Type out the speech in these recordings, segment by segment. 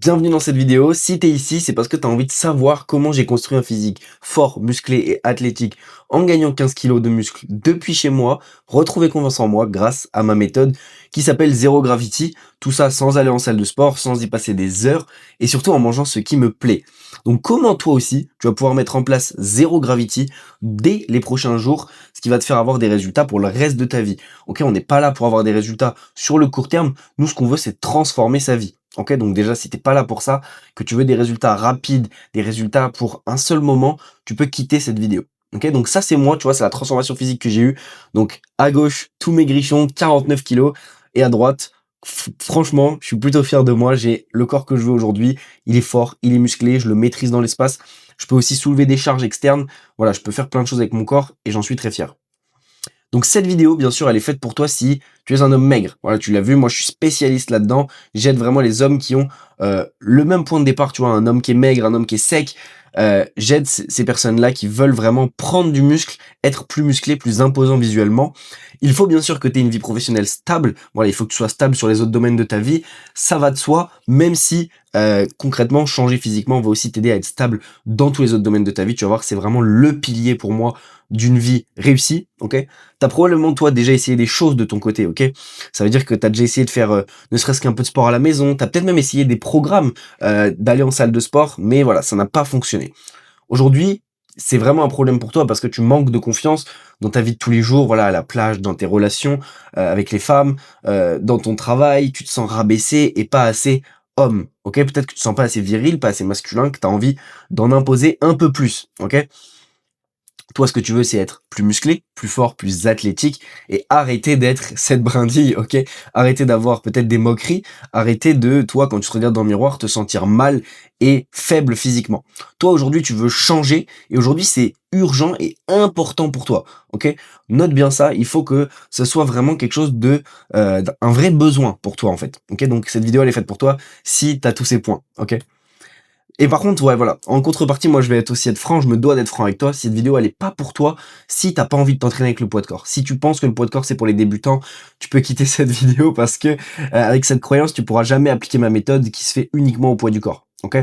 Bienvenue dans cette vidéo. Si t'es ici, c'est parce que t'as envie de savoir comment j'ai construit un physique fort, musclé et athlétique en gagnant 15 kilos de muscles depuis chez moi, retrouver confiance en moi grâce à ma méthode qui s'appelle Zero Gravity. Tout ça sans aller en salle de sport, sans y passer des heures et surtout en mangeant ce qui me plaît. Donc comment toi aussi, tu vas pouvoir mettre en place Zero Gravity dès les prochains jours, ce qui va te faire avoir des résultats pour le reste de ta vie. Ok, on n'est pas là pour avoir des résultats sur le court terme. Nous, ce qu'on veut, c'est transformer sa vie. Ok, donc déjà, si t'es pas là pour ça, que tu veux des résultats rapides, des résultats pour un seul moment, tu peux quitter cette vidéo. Ok, donc ça, c'est moi, tu vois, c'est la transformation physique que j'ai eue. Donc, à gauche, tous mes grichons, 49 kilos, et à droite, franchement, je suis plutôt fier de moi. J'ai le corps que je veux aujourd'hui. Il est fort, il est musclé, je le maîtrise dans l'espace. Je peux aussi soulever des charges externes. Voilà, je peux faire plein de choses avec mon corps, et j'en suis très fier. Donc cette vidéo, bien sûr, elle est faite pour toi si tu es un homme maigre. Voilà, tu l'as vu, moi je suis spécialiste là-dedans. J'aide vraiment les hommes qui ont le même point de départ, tu vois, un homme qui est maigre, un homme qui est sec. J'aide ces personnes-là qui veulent vraiment prendre du muscle, être plus musclé, plus imposant visuellement. Il faut bien sûr que tu aies une vie professionnelle stable. Voilà, il faut que tu sois stable sur les autres domaines de ta vie. Ça va de soi, même si concrètement, changer physiquement va aussi t'aider à être stable dans tous les autres domaines de ta vie. Tu vas voir que c'est vraiment le pilier pour moi d'une vie réussie, ok? T'as probablement, toi, déjà essayé des choses de ton côté, ok? Ça veut dire que t'as déjà essayé de faire ne serait-ce qu'un peu de sport à la maison, t'as peut-être même essayé des programmes d'aller en salle de sport, mais voilà, ça n'a pas fonctionné. Aujourd'hui, c'est vraiment un problème pour toi parce que tu manques de confiance dans ta vie de tous les jours, voilà, à la plage, dans tes relations avec les femmes, dans ton travail, tu te sens rabaissé et pas assez homme, ok? Peut-être que tu te sens pas assez viril, pas assez masculin, que t'as envie d'en imposer un peu plus, ok? Toi, ce que tu veux, c'est être plus musclé, plus fort, plus athlétique et arrêter d'être cette brindille, ok? Arrêter d'avoir peut-être des moqueries, arrêter de, toi, quand tu te regardes dans le miroir, te sentir mal et faible physiquement. Toi, aujourd'hui, tu veux changer et aujourd'hui, c'est urgent et important pour toi, ok? Note bien ça, il faut que ce soit vraiment quelque chose de, un vrai besoin pour toi, en fait, ok? Donc, cette vidéo, elle est faite pour toi si tu as tous ces points, ok? Et par contre, ouais, voilà, en contrepartie, moi, je vais aussi être franc, je me dois d'être franc avec toi. Cette vidéo, elle est pas pour toi si t'as pas envie de t'entraîner avec le poids de corps. Si tu penses que le poids de corps, c'est pour les débutants, tu peux quitter cette vidéo parce que, avec cette croyance, tu pourras jamais appliquer ma méthode qui se fait uniquement au poids du corps. Ok?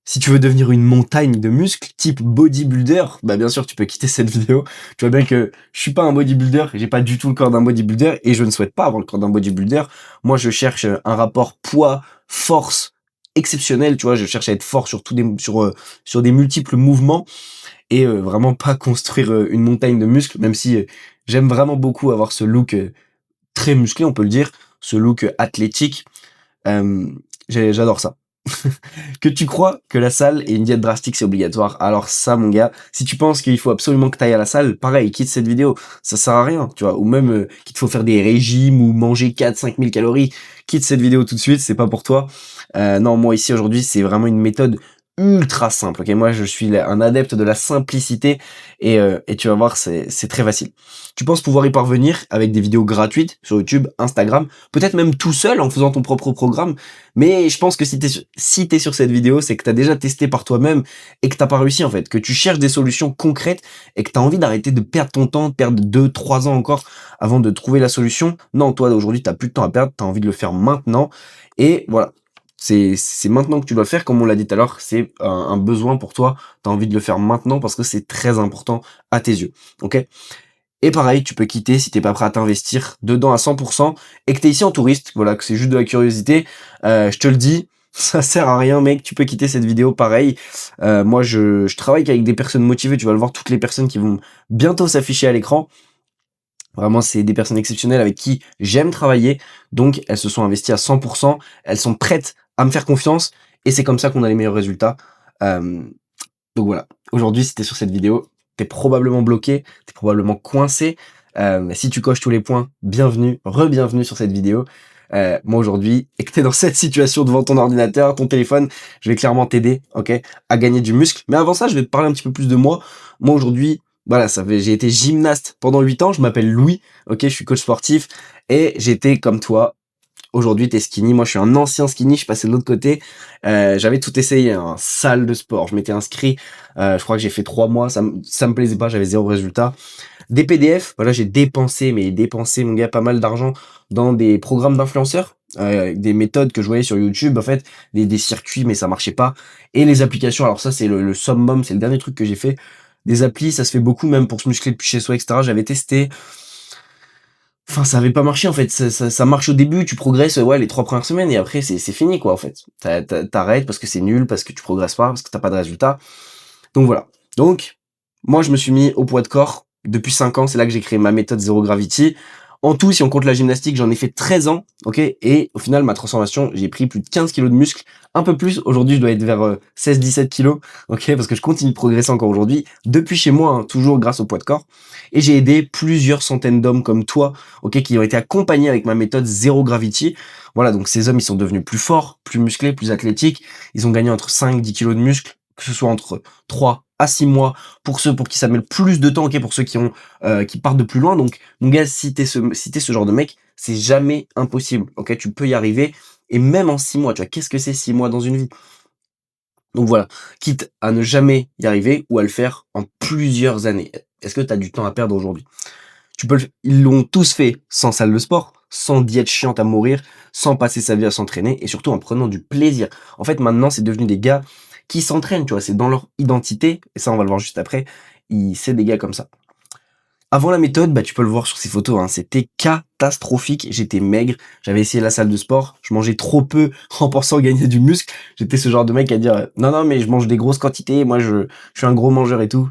Si tu veux devenir une montagne de muscles, type bodybuilder, bah, bien sûr, tu peux quitter cette vidéo. Tu vois bien que je suis pas un bodybuilder, j'ai pas du tout le corps d'un bodybuilder et je ne souhaite pas avoir le corps d'un bodybuilder. Moi, je cherche un rapport poids-force exceptionnel, tu vois, je cherche à être fort sur sur des multiples mouvements et vraiment pas construire une montagne de muscles, même si j'aime vraiment beaucoup avoir ce look très musclé, on peut le dire, ce look athlétique. Euh, J'adore ça. Que tu crois que la salle et une diète drastique c'est obligatoire, alors ça mon gars, si tu penses qu'il faut absolument que tu ailles à la salle, pareil, quitte cette vidéo, ça sert à rien, tu vois, ou même qu'il te faut faire des régimes ou manger 4-5 000 calories, quitte cette vidéo tout de suite, c'est pas pour toi. Non, moi ici aujourd'hui c'est vraiment une méthode ultra simple, ok, moi je suis un adepte de la simplicité et tu vas voir c'est très facile. Tu penses pouvoir y parvenir avec des vidéos gratuites sur YouTube, Instagram, peut-être même tout seul en faisant ton propre programme, mais je pense que si t'es sur cette vidéo, c'est que t'as déjà testé par toi-même et que t'as pas réussi en fait, que tu cherches des solutions concrètes et que t'as envie d'arrêter de perdre ton temps, de perdre 2-3 ans encore avant de trouver la solution. Non, toi aujourd'hui t'as plus de temps à perdre, t'as envie de le faire maintenant et voilà. C'est maintenant que tu dois le faire, comme on l'a dit tout à l'heure, c'est un besoin pour toi, t'as envie de le faire maintenant parce que c'est très important à tes yeux, ok? Et pareil, tu peux quitter si t'es pas prêt à t'investir dedans à 100% et que t'es ici en touriste, voilà, que c'est juste de la curiosité, je te le dis, ça sert à rien mec, tu peux quitter cette vidéo pareil. Moi je travaille qu'avec des personnes motivées, tu vas le voir, toutes les personnes qui vont bientôt s'afficher à l'écran. Vraiment, c'est des personnes exceptionnelles avec qui j'aime travailler, donc elles se sont investies à 100%, elles sont prêtes à me faire confiance et c'est comme ça qu'on a les meilleurs résultats. Euh, donc voilà, aujourd'hui si t'es sur cette vidéo, t'es probablement bloqué, t'es probablement coincé. Si tu coches tous les points, bienvenue, re-bienvenue sur cette vidéo. Moi aujourd'hui, et que t'es dans cette situation devant ton ordinateur, ton téléphone, je vais clairement t'aider, ok, à gagner du muscle. Mais avant ça, je vais te parler un petit peu plus de moi. Moi aujourd'hui, voilà, j'ai été gymnaste pendant 8 ans, je m'appelle Louis, ok, je suis coach sportif, et j'étais comme toi. Aujourd'hui, t'es skinny. Moi, je suis un ancien skinny. Je suis passé de l'autre côté. J'avais tout essayé, hein, salle de sport. Je m'étais inscrit. Je crois que j'ai fait 3 mois. Ça me plaisait pas. J'avais zéro résultat. Des PDF. Voilà, j'ai dépensé, mais dépensé, mon gars, pas mal d'argent dans des programmes d'influenceurs. avec des méthodes que je voyais sur YouTube, en fait, des circuits, mais ça marchait pas. Et les applications, alors ça, c'est le summum, c'est le dernier truc que j'ai fait. Des applis, ça se fait beaucoup, même pour se muscler depuis chez soi, etc. J'avais testé. Enfin, ça avait pas marché, en fait. Ça marche au début, tu progresses, ouais, les 3 premières semaines, et après, c'est fini, quoi, en fait. T'arrêtes parce que c'est nul, parce que tu progresses pas, parce que t'as pas de résultat. Donc voilà. Donc, moi, je me suis mis au poids de corps depuis 5 ans. C'est là que j'ai créé ma méthode Zero Gravity. En tout, si on compte la gymnastique, j'en ai fait 13 ans, ok? Et au final, ma transformation, j'ai pris plus de 15 kilos de muscle, un peu plus. Aujourd'hui, je dois être vers 16-17 kilos, ok? Parce que je continue de progresser encore aujourd'hui, depuis chez moi, hein, toujours grâce au poids de corps. Et j'ai aidé plusieurs centaines d'hommes comme toi, ok, qui ont été accompagnés avec ma méthode Zero Gravity. Voilà, donc ces hommes, ils sont devenus plus forts, plus musclés, plus athlétiques. Ils ont gagné entre 5-10 kilos de muscle, que ce soit entre 3 à 6 mois pour ceux pour qui ça met le plus de temps, ok, pour ceux qui partent de plus loin. Donc, mon gars, si t'es ce genre de mec, c'est jamais impossible, ok, tu peux y arriver. Et même en 6 mois, tu vois, qu'est-ce que c'est 6 mois dans une vie? Donc voilà, quitte à ne jamais y arriver ou à le faire en plusieurs années. Est-ce que tu as du temps à perdre aujourd'hui? Ils l'ont tous fait sans salle de sport, sans diète chiante à mourir, sans passer sa vie à s'entraîner et surtout en prenant du plaisir. En fait, maintenant, c'est devenu des gars qui s'entraînent, tu vois, c'est dans leur identité, et ça, on va le voir juste après. C'est des gars comme ça. Avant la méthode, bah, tu peux le voir sur ces photos, hein, c'était catastrophique. J'étais maigre, j'avais essayé la salle de sport, je mangeais trop peu en pensant gagner du muscle. J'étais ce genre de mec à dire non, non, mais je mange des grosses quantités, moi je suis un gros mangeur et tout.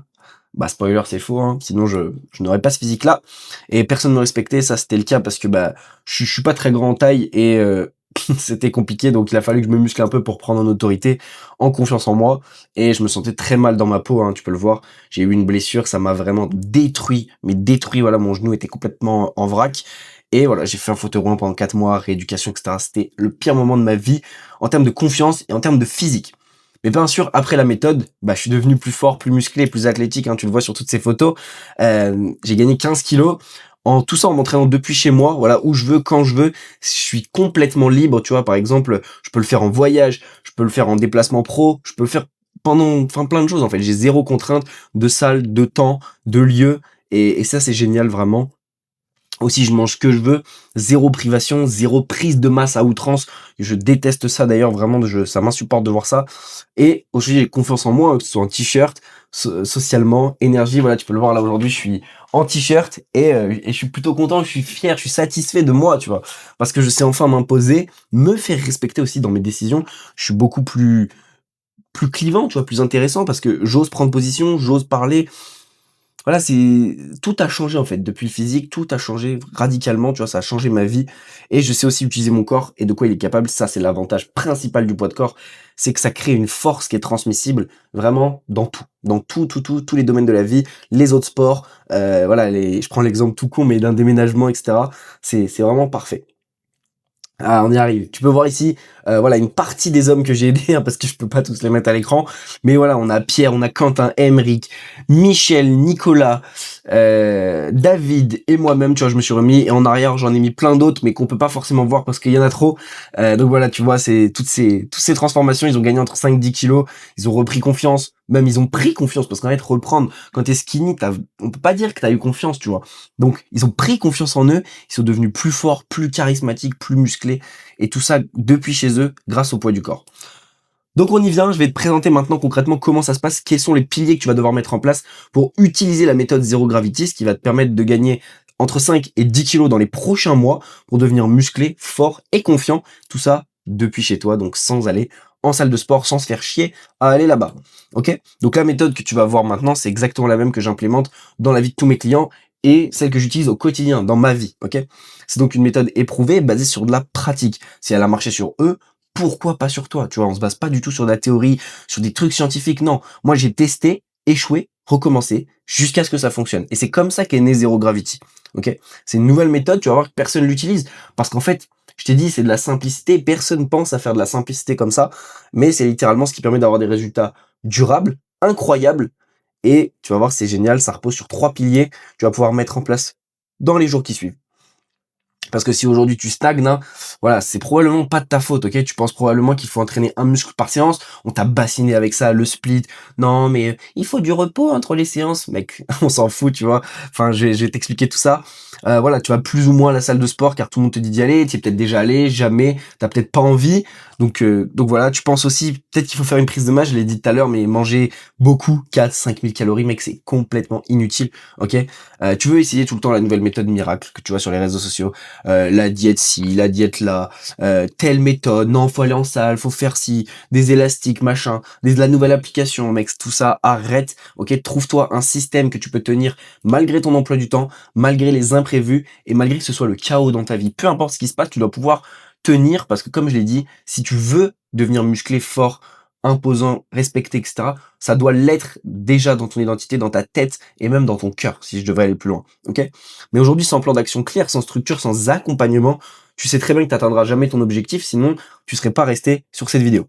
Bah, spoiler, c'est faux, hein, sinon je n'aurais pas ce physique-là. Et personne ne me respectait, ça c'était le cas parce que bah, je suis pas très grand en taille et c'était compliqué, donc il a fallu que je me muscle un peu pour prendre en autorité, en confiance en moi, et je me sentais très mal dans ma peau, hein, tu peux le voir. J'ai eu une blessure, ça m'a vraiment détruit, mais détruit, voilà, mon genou était complètement en vrac, et voilà, j'ai fait un fauteuil roulant pendant 4 mois, rééducation, etc. C'était le pire moment de ma vie, en termes de confiance et en termes de physique. Mais bien sûr, après la méthode, bah, je suis devenu plus fort, plus musclé, plus athlétique, hein, tu le vois sur toutes ces photos. J'ai gagné 15 kilos. En tout ça en m'entraînant depuis chez moi, voilà, où je veux, quand je veux, je suis complètement libre, tu vois, par exemple, je peux le faire en voyage, je peux le faire en déplacement pro, je peux le faire enfin plein de choses en fait, j'ai zéro contrainte de salle, de temps, de lieu, et ça c'est génial vraiment. Aussi, je mange ce que je veux, zéro privation, zéro prise de masse à outrance. Je déteste ça d'ailleurs, vraiment, ça m'insupporte de voir ça. Et aussi, j'ai confiance en moi, hein, que ce soit en t-shirt, socialement, énergie. Voilà, tu peux le voir là aujourd'hui, je suis en t-shirt et je suis plutôt content, je suis fier, je suis satisfait de moi, tu vois, parce que je sais enfin m'imposer, me faire respecter aussi dans mes décisions. Je suis beaucoup plus clivant, tu vois, plus intéressant parce que j'ose prendre position, j'ose parler. Voilà, tout a changé en fait depuis le physique, tout a changé radicalement, tu vois, ça a changé ma vie et je sais aussi utiliser mon corps et de quoi il est capable. Ça, c'est l'avantage principal du poids de corps, c'est que ça crée une force qui est transmissible vraiment dans tous les domaines de la vie, les autres sports, voilà, je prends l'exemple tout con, mais d'un déménagement, etc. C'est vraiment parfait. Ah, on y arrive. Tu peux voir ici, voilà, une partie des hommes que j'ai aidés, hein, parce que je peux pas tous les mettre à l'écran. Mais voilà, on a Pierre, on a Quentin, Emeric, Michel, Nicolas, David et moi-même, tu vois, je me suis remis. Et en arrière, j'en ai mis plein d'autres, mais qu'on peut pas forcément voir parce qu'il y en a trop. Donc voilà, tu vois, c'est toutes ces transformations, ils ont gagné entre 5-10 kilos. Ils ont repris confiance. Même ils ont pris confiance, parce qu'en fait, reprendre, quand t'es skinny, on peut pas dire que t'as eu confiance, tu vois. Donc, ils ont pris confiance en eux, ils sont devenus plus forts, plus charismatiques, plus musclés, et tout ça depuis chez eux, grâce au poids du corps. Donc on y vient, je vais te présenter maintenant concrètement comment ça se passe, quels sont les piliers que tu vas devoir mettre en place pour utiliser la méthode Zero Gravity, ce qui va te permettre de gagner entre 5 et 10 kilos dans les prochains mois pour devenir musclé, fort et confiant. Tout ça depuis chez toi, donc sans aller en salle de sport, sans se faire chier à aller là-bas. Ok? Donc la méthode que tu vas voir maintenant, c'est exactement la même que j'implémente dans la vie de tous mes clients et celle que j'utilise au quotidien, dans ma vie. Ok? C'est donc une méthode éprouvée, basée sur de la pratique. Si elle a marché sur eux, pourquoi pas sur toi? Tu vois, on se base pas du tout sur de la théorie, sur des trucs scientifiques. Non, moi j'ai testé, échoué, recommencé, jusqu'à ce que ça fonctionne. Et c'est comme ça qu'est né Zero Gravity. Ok? C'est une nouvelle méthode, tu vas voir que personne l'utilise. Parce qu'en fait, je t'ai dit, c'est de la simplicité. Personne pense à faire de la simplicité comme ça. Mais c'est littéralement ce qui permet d'avoir des résultats durables, incroyables. Et tu vas voir, c'est génial. Ça repose sur 3 piliers. Tu vas pouvoir mettre en place dans les jours qui suivent. Parce que si aujourd'hui tu stagnes, hein, voilà, c'est probablement pas de ta faute, ok? Tu penses probablement qu'il faut entraîner un muscle par séance. On t'a bassiné avec ça, le split. Non, mais il faut du repos entre les séances, mec. On s'en fout, tu vois. Enfin, je vais t'expliquer tout ça. Voilà, tu vas plus ou moins à la salle de sport car tout le monde te dit d'y aller. Tu es peut-être déjà allé, jamais. T'as peut-être pas envie. Donc voilà, tu penses aussi peut-être qu'il faut faire une prise de masse. Je l'ai dit tout à l'heure, mais manger beaucoup, 4-5 000 calories, mec, c'est complètement inutile, ok? Tu veux essayer tout le temps la nouvelle méthode miracle que tu vois sur les réseaux sociaux. La diète ci, la diète là, telle méthode, non, faut aller en salle, faut faire ci, des élastiques, machin, la nouvelle application, mec, tout ça, arrête, ok? Trouve-toi un système que tu peux tenir malgré ton emploi du temps, malgré les imprévus, et malgré que ce soit le chaos dans ta vie. Peu importe ce qui se passe, tu dois pouvoir tenir, parce que comme je l'ai dit, si tu veux devenir musclé, fort, imposant, respecté, etc., ça doit l'être déjà dans ton identité, dans ta tête, et même dans ton cœur, si je devais aller plus loin, ok? Mais aujourd'hui, sans plan d'action clair, sans structure, sans accompagnement, tu sais très bien que tu n'atteindras jamais ton objectif, sinon tu serais pas resté sur cette vidéo.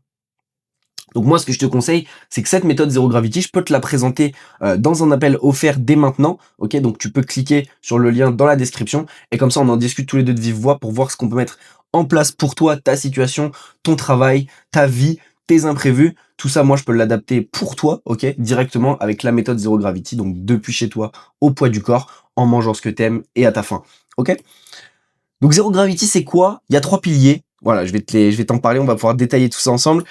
Donc moi, ce que je te conseille, c'est que cette méthode Zero Gravity, je peux te la présenter dans un appel offert dès maintenant. Ok, donc tu peux cliquer sur le lien dans la description et comme ça, on en discute tous les deux de vive voix pour voir ce qu'on peut mettre en place pour toi, ta situation, ton travail, ta vie, tes imprévus. Tout ça, moi, je peux l'adapter pour toi, ok, directement avec la méthode Zero Gravity, donc depuis chez toi, au poids du corps, en mangeant ce que t'aimes et à ta faim. Ok. Donc Zero Gravity, c'est quoi? Il y a 3 piliers. Voilà, je vais t'en parler, on va pouvoir détailler tout ça ensemble.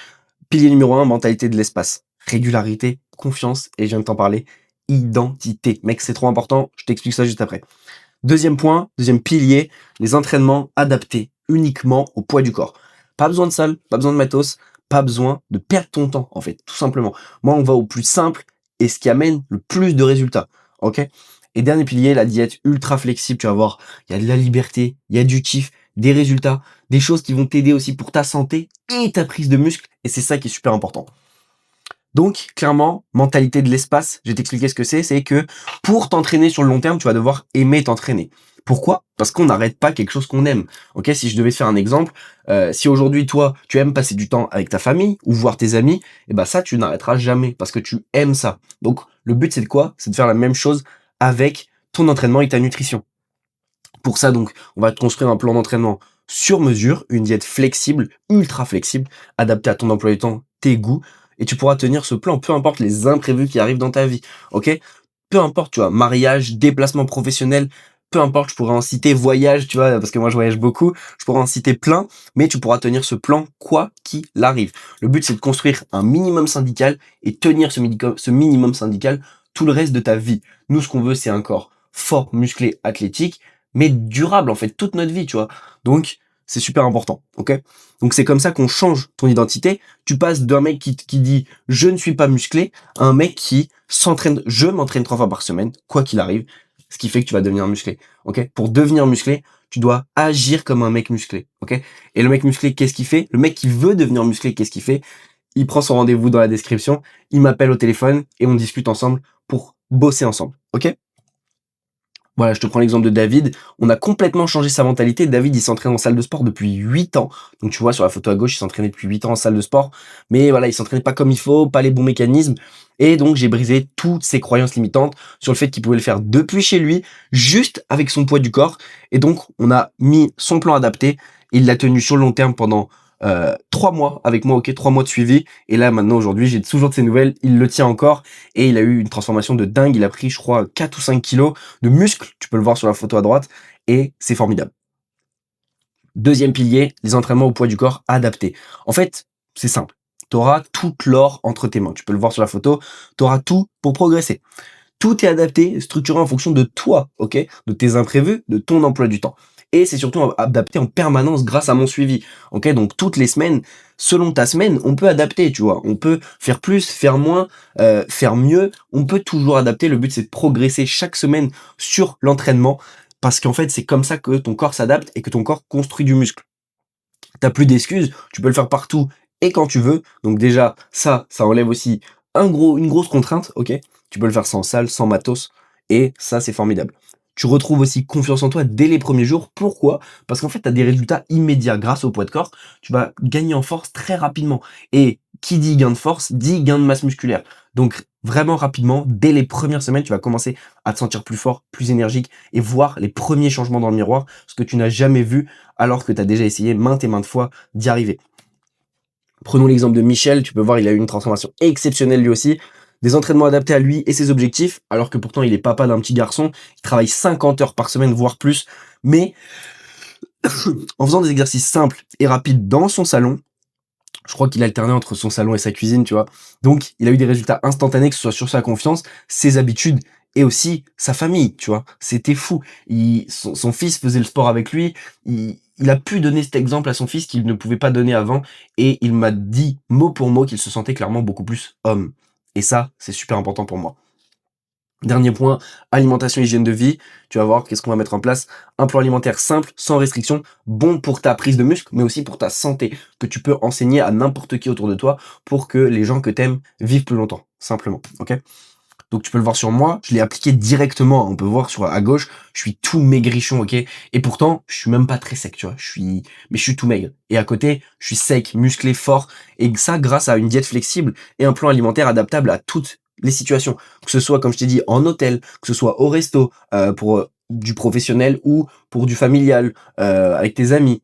Pilier numéro 1, mentalité de l'espace. Régularité, confiance, et je viens de t'en parler, identité. Mec, c'est trop important, je t'explique ça juste après. Deuxième point, deuxième pilier, les entraînements adaptés uniquement au poids du corps. Pas besoin de salle, pas besoin de matos, pas besoin de perdre ton temps, en fait, tout simplement. Moi, on va au plus simple et ce qui amène le plus de résultats, ok? Et dernier pilier, la diète ultra flexible, tu vas voir, il y a de la liberté, il y a du kiff, des résultats, des choses qui vont t'aider aussi pour ta santé et ta prise de muscle, et c'est ça qui est super important. Donc, clairement, mentalité de l'espace, je vais t'expliquer ce que c'est que pour t'entraîner sur le long terme, tu vas devoir aimer t'entraîner. Pourquoi? Parce qu'on n'arrête pas quelque chose qu'on aime. Ok, si je devais te faire un exemple, si aujourd'hui toi tu aimes passer du temps avec ta famille ou voir tes amis, et ben ça tu n'arrêteras jamais parce que tu aimes ça. Donc le but c'est de quoi? C'est de faire la même chose avec ton entraînement et ta nutrition. Pour ça donc, on va te construire un plan d'entraînement sur mesure, une diète flexible, ultra flexible, adaptée à ton emploi du temps, tes goûts, et tu pourras tenir ce plan, peu importe les imprévus qui arrivent dans ta vie, ok? Peu importe, tu vois, mariage, déplacement professionnel, peu importe, je pourrais en citer, voyage, tu vois, parce que moi je voyage beaucoup, je pourrais en citer plein, mais tu pourras tenir ce plan quoi qu'il arrive. Le but c'est de construire un minimum syndical et tenir ce minimum syndical tout le reste de ta vie. Nous, ce qu'on veut, c'est un corps fort, musclé, athlétique, mais durable en fait toute notre vie, tu vois. Donc c'est super important, ok? Donc c'est comme ça qu'on change ton identité. Tu passes d'un mec qui dit je ne suis pas musclé à un mec qui s'entraîne, je m'entraîne 3 fois par semaine, quoi qu'il arrive, ce qui fait que tu vas devenir musclé, ok? Pour devenir musclé, tu dois agir comme un mec musclé, ok? Et le mec musclé, qu'est-ce qu'il fait? Le mec qui veut devenir musclé, qu'est-ce qu'il fait? Il prend son rendez-vous dans la description, il m'appelle au téléphone et on discute ensemble pour bosser ensemble, ok? Voilà, je te prends l'exemple de David. On a complètement changé sa mentalité. David, il s'entraîne en salle de sport depuis 8 ans. Donc tu vois, sur la photo à gauche, il s'entraînait depuis 8 ans en salle de sport. Mais voilà, il s'entraînait pas comme il faut, pas les bons mécanismes. Et donc j'ai brisé toutes ses croyances limitantes sur le fait qu'il pouvait le faire depuis chez lui, juste avec son poids du corps. Et donc on a mis son plan adapté. Il l'a tenu sur le long terme pendant 3 mois avec moi, ok, 3 mois de suivi. Et là maintenant aujourd'hui, j'ai toujours de ses nouvelles. Il le tient encore et il a eu une transformation de dingue. Il a pris, je crois, 4 ou 5 kilos de muscles. Tu peux le voir sur la photo à droite et c'est formidable. Deuxième pilier, les entraînements au poids du corps adaptés. En fait, c'est simple. Tu auras toute l'or entre tes mains. Tu peux le voir sur la photo. Tu auras tout pour progresser. Tout est adapté, structuré en fonction de toi, ok? De tes imprévus, de ton emploi du temps. Et c'est surtout adapté en permanence grâce à mon suivi, ok? Donc toutes les semaines, selon ta semaine, on peut adapter, tu vois. On peut faire plus, faire moins, faire mieux. On peut toujours adapter. Le but, c'est de progresser chaque semaine sur l'entraînement parce qu'en fait, c'est comme ça que ton corps s'adapte et que ton corps construit du muscle. T'as plus d'excuses, tu peux le faire partout et quand tu veux. Donc déjà, ça enlève aussi une grosse contrainte, ok? Tu peux le faire sans salle, sans matos, et ça, c'est formidable. Tu retrouves aussi confiance en toi dès les premiers jours. Pourquoi? Parce qu'en fait, tu as des résultats immédiats grâce au poids de corps. Tu vas gagner en force très rapidement. Et qui dit gain de force, dit gain de masse musculaire. Donc vraiment rapidement, dès les premières semaines, tu vas commencer à te sentir plus fort, plus énergique et voir les premiers changements dans le miroir, ce que tu n'as jamais vu alors que tu as déjà essayé maintes et maintes fois d'y arriver. Prenons l'exemple de Michel, tu peux voir, il a eu une transformation exceptionnelle lui aussi, des entraînements adaptés à lui et ses objectifs, alors que pourtant il est papa d'un petit garçon, il travaille 50 heures par semaine, voire plus, mais en faisant des exercices simples et rapides dans son salon, je crois qu'il alternait entre son salon et sa cuisine, tu vois. Donc, il a eu des résultats instantanés, que ce soit sur sa confiance, ses habitudes et aussi sa famille, tu vois. C'était fou. Son fils faisait le sport avec lui. Il a pu donner cet exemple à son fils qu'il ne pouvait pas donner avant. Et il m'a dit mot pour mot qu'il se sentait clairement beaucoup plus homme. Et ça, c'est super important pour moi. Dernier point, alimentation, hygiène de vie. Tu vas voir qu'est-ce qu'on va mettre en place. Un plan alimentaire simple, sans restriction, bon pour ta prise de muscle, mais aussi pour ta santé, que tu peux enseigner à n'importe qui autour de toi pour que les gens que t'aimes vivent plus longtemps, simplement. Ok? Donc tu peux le voir sur moi, je l'ai appliqué directement. On peut voir sur à gauche, je suis tout maigrichon, ok? Et pourtant, je suis même pas très sec, tu vois. Mais je suis tout maigre. Et à côté, je suis sec, musclé, fort. Et ça, grâce à une diète flexible et un plan alimentaire adaptable à toutes les situations. Que ce soit, comme je t'ai dit, en hôtel, que ce soit au resto, pour du professionnel ou pour du familial, avec tes amis.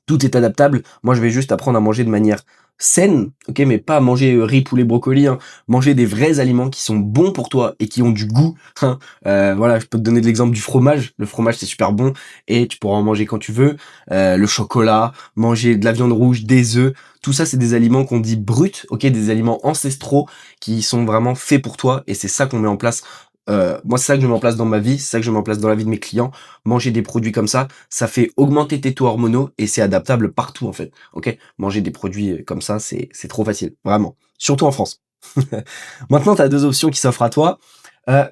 Tout est adaptable. Moi, je vais juste apprendre à manger de manière saine, ok, mais pas manger riz, poulet, brocoli, hein. Manger des vrais aliments qui sont bons pour toi et qui ont du goût, hein. Voilà, je peux te donner de l'exemple du fromage. Le fromage, c'est super bon et tu pourras en manger quand tu veux. Le chocolat, manger de la viande rouge, des œufs, tout ça, c'est des aliments qu'on dit bruts, ok, des aliments ancestraux qui sont vraiment faits pour toi et c'est ça qu'on met en place. Moi, c'est ça que je mets en place dans ma vie, c'est ça que je mets en place dans la vie de mes clients. Manger des produits comme ça fait augmenter tes taux hormonaux et c'est adaptable partout en fait. Ok, manger des produits comme ça, c'est trop facile, vraiment. Surtout en France. Maintenant, tu as deux options qui s'offrent à toi.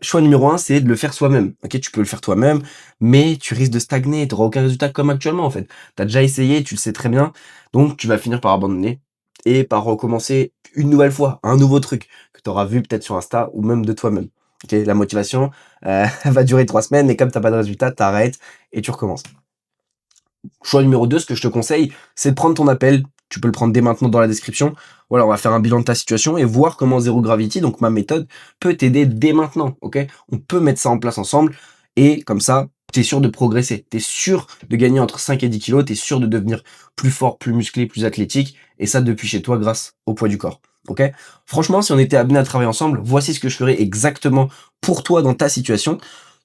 Choix numéro un, c'est de le faire soi-même. Ok, tu peux le faire toi-même, mais tu risques de stagner. Tu n'auras aucun résultat comme actuellement en fait. Tu as déjà essayé, tu le sais très bien, donc tu vas finir par abandonner et par recommencer une nouvelle fois, un nouveau truc que tu auras vu peut-être sur Insta ou même de toi-même. Ok, la motivation, va durer 3 semaines, mais comme t'as pas de résultat, t'arrêtes et tu recommences. Choix numéro 2, ce que je te conseille, c'est de prendre ton appel. Tu peux le prendre dès maintenant dans la description. Voilà, on va faire un bilan de ta situation et voir comment Zero Gravity, donc ma méthode, peut t'aider dès maintenant. Ok, on peut mettre ça en place ensemble et comme ça, t'es sûr de progresser. T'es sûr de gagner entre 5 et 10 kilos. T'es sûr de devenir plus fort, plus musclé, plus athlétique et ça depuis chez toi grâce au poids du corps. Ok, franchement, si on était amené à travailler ensemble, voici ce que je ferais exactement pour toi dans ta situation.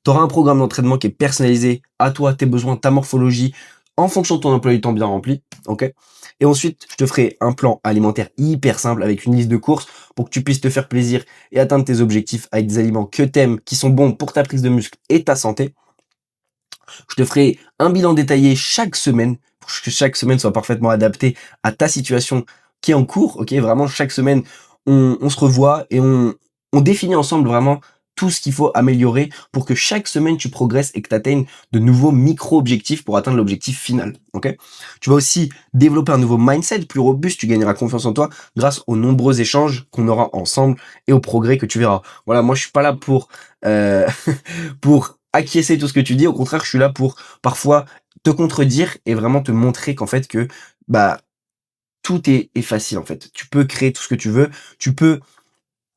Tu auras un programme d'entraînement qui est personnalisé à toi, tes besoins, ta morphologie, en fonction de ton emploi du temps bien rempli, ok? Et ensuite, je te ferai un plan alimentaire hyper simple avec une liste de courses pour que tu puisses te faire plaisir et atteindre tes objectifs avec des aliments que t'aimes, qui sont bons pour ta prise de muscle et ta santé. Je te ferai un bilan détaillé chaque semaine pour que chaque semaine soit parfaitement adaptée à ta situation qui est en cours, ok? Vraiment, chaque semaine, on se revoit et on définit ensemble vraiment tout ce qu'il faut améliorer pour que chaque semaine tu progresses et que tu atteignes de nouveaux micro-objectifs pour atteindre l'objectif final, ok? Tu vas aussi développer un nouveau mindset plus robuste, tu gagneras confiance en toi grâce aux nombreux échanges qu'on aura ensemble et au progrès que tu verras. Voilà, moi je suis pas là pour pour acquiescer tout ce que tu dis. Au contraire, je suis là pour parfois te contredire et vraiment te montrer qu'en fait que bah tout est facile en fait. Tu peux créer tout ce que tu veux, tu peux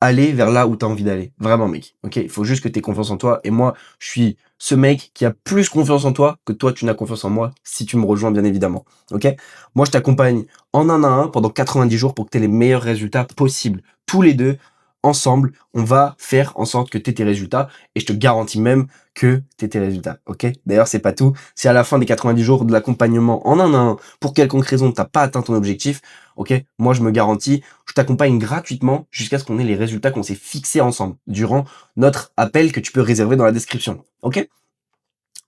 aller vers là où tu as envie d'aller. Vraiment mec. OK, il faut juste que tu aies confiance en toi et moi, je suis ce mec qui a plus confiance en toi que toi tu n'as confiance en moi si tu me rejoins bien évidemment. OK? Moi, je t'accompagne en un à un pendant 90 jours pour que tu aies les meilleurs résultats possibles. Tous les deux ensemble, on va faire en sorte que tu aies tes résultats et je te garantis même que tu aies tes résultats. OK? D'ailleurs, c'est pas tout. Si à la fin des 90 jours de l'accompagnement en un à un, pour quelconque raison, tu pas atteint ton objectif, OK? Moi, je me garantis, je t'accompagne gratuitement jusqu'à ce qu'on ait les résultats qu'on s'est fixés ensemble durant notre appel que tu peux réserver dans la description. OK?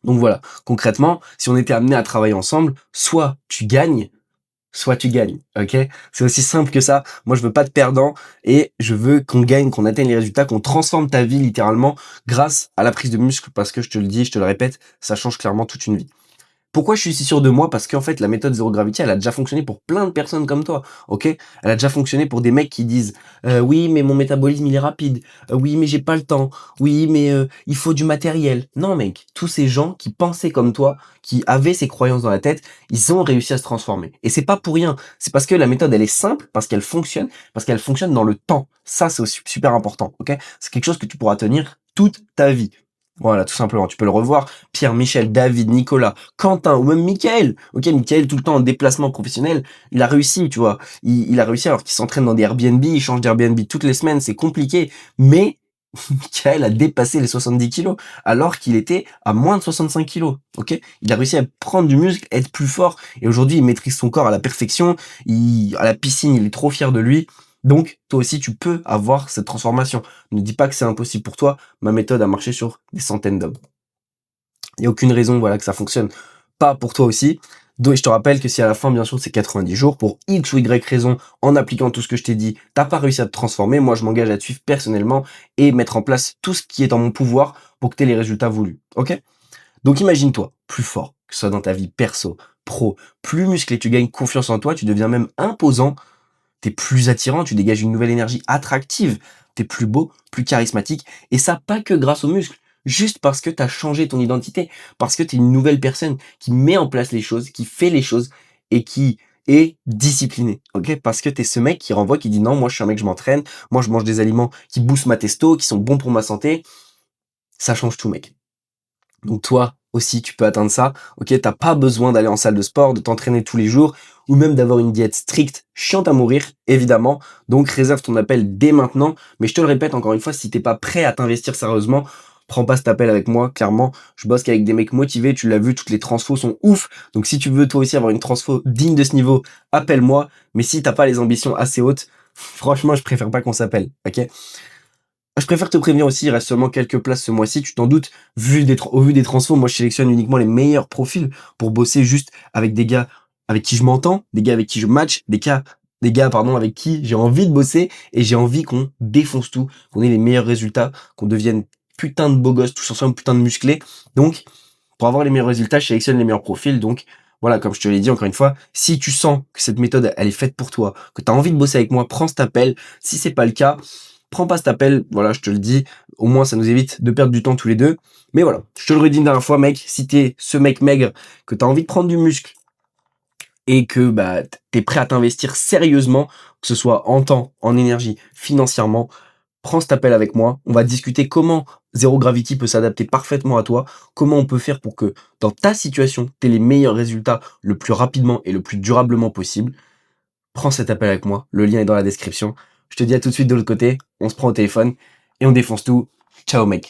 Donc voilà, concrètement, si on était amené à travailler ensemble, soit tu gagnes, ok? C'est aussi simple que ça. Moi, je veux pas de perdant et je veux qu'on gagne, qu'on atteigne les résultats, qu'on transforme ta vie littéralement grâce à la prise de muscle parce que je te le dis, je te le répète, ça change clairement toute une vie. Pourquoi je suis si sûr de moi? Parce qu'en fait, la méthode Zero Gravity, elle a déjà fonctionné pour plein de personnes comme toi, OK? Elle a déjà fonctionné pour des mecs qui disent: Oui, mais mon métabolisme, il est rapide. Oui, mais j'ai pas le temps. Oui, mais il faut du matériel». Non mec, tous ces gens qui pensaient comme toi, qui avaient ces croyances dans la tête, ils ont réussi à se transformer et c'est pas pour rien. C'est parce que la méthode, elle est simple, parce qu'elle fonctionne dans le temps. Ça, c'est aussi super important, OK? C'est quelque chose que tu pourras tenir toute ta vie. Voilà, tout simplement. Tu peux le revoir. Pierre, Michel, David, Nicolas, Quentin ou même Michael. Ok, Michael, tout le temps en déplacement professionnel, il a réussi, tu vois. Il a réussi alors qu'il s'entraîne dans des Airbnb, il change d'Airbnb toutes les semaines, c'est compliqué. Mais Michael a dépassé les 70 kilos alors qu'il était à moins de 65 kilos. Ok, il a réussi à prendre du muscle, être plus fort et aujourd'hui il maîtrise son corps à la perfection. À la piscine, il est trop fier de lui. Donc toi aussi tu peux avoir cette transformation. Ne dis pas que c'est impossible pour toi. Ma méthode a marché sur des centaines d'hommes. Il y a aucune raison voilà que ça fonctionne pas pour toi aussi. Donc je te rappelle que si à la fin bien sûr de ces 90 jours, pour X ou Y raison, en appliquant tout ce que je t'ai dit, t'as pas réussi à te transformer, moi je m'engage à te suivre personnellement et mettre en place tout ce qui est en mon pouvoir pour que tu aies les résultats voulus. Ok? Donc imagine-toi plus fort, que ce soit dans ta vie perso, pro, plus musclé, tu gagnes confiance en toi, tu deviens même imposant, t'es plus attirant, tu dégages une nouvelle énergie attractive, t'es plus beau, plus charismatique, et ça pas que grâce aux muscles, juste parce que t'as changé ton identité, parce que t'es une nouvelle personne qui met en place les choses, qui fait les choses, et qui est discipliné, ok? Parce que t'es ce mec qui renvoie, qui dit non, moi je suis un mec, je m'entraîne, moi je mange des aliments qui boostent ma testo, qui sont bons pour ma santé, ça change tout, mec. Donc toi aussi, tu peux atteindre ça. Ok, t'as pas besoin d'aller en salle de sport, de t'entraîner tous les jours, ou même d'avoir une diète stricte, chiante à mourir, évidemment. Donc réserve ton appel dès maintenant. Mais je te le répète encore une fois, si t'es pas prêt à t'investir sérieusement, prends pas cet appel avec moi. Clairement, je bosse qu'avec des mecs motivés. Tu l'as vu, toutes les transfos sont ouf. Donc si tu veux toi aussi avoir une transfo digne de ce niveau, appelle-moi. Mais si t'as pas les ambitions assez hautes, franchement, je préfère pas qu'on s'appelle. Ok? Je préfère te prévenir aussi, il reste seulement quelques places ce mois-ci, tu t'en doutes, au vu des transfos, moi je sélectionne uniquement les meilleurs profils pour bosser juste avec des gars avec qui je m'entends, des gars avec qui je match, des gars pardon, avec qui j'ai envie de bosser et j'ai envie qu'on défonce tout, qu'on ait les meilleurs résultats, qu'on devienne putain de beaux gosses, tous ensemble putain de musclés. Donc, pour avoir les meilleurs résultats, je sélectionne les meilleurs profils. Donc, voilà, comme je te l'ai dit encore une fois, si tu sens que cette méthode, elle est faite pour toi, que tu as envie de bosser avec moi, prends cet appel. Si c'est pas le cas, prends pas cet appel, voilà, je te le dis, au moins ça nous évite de perdre du temps tous les deux. Mais voilà, je te le redis une dernière fois, mec, si t'es ce mec maigre, que t'as envie de prendre du muscle et que bah t'es prêt à t'investir sérieusement, que ce soit en temps, en énergie, financièrement, prends cet appel avec moi. On va discuter comment Zero Gravity peut s'adapter parfaitement à toi, comment on peut faire pour que dans ta situation, t'aies les meilleurs résultats le plus rapidement et le plus durablement possible. Prends cet appel avec moi, le lien est dans la description. Je te dis à tout de suite de l'autre côté, on se prend au téléphone et on défonce tout. Ciao mec.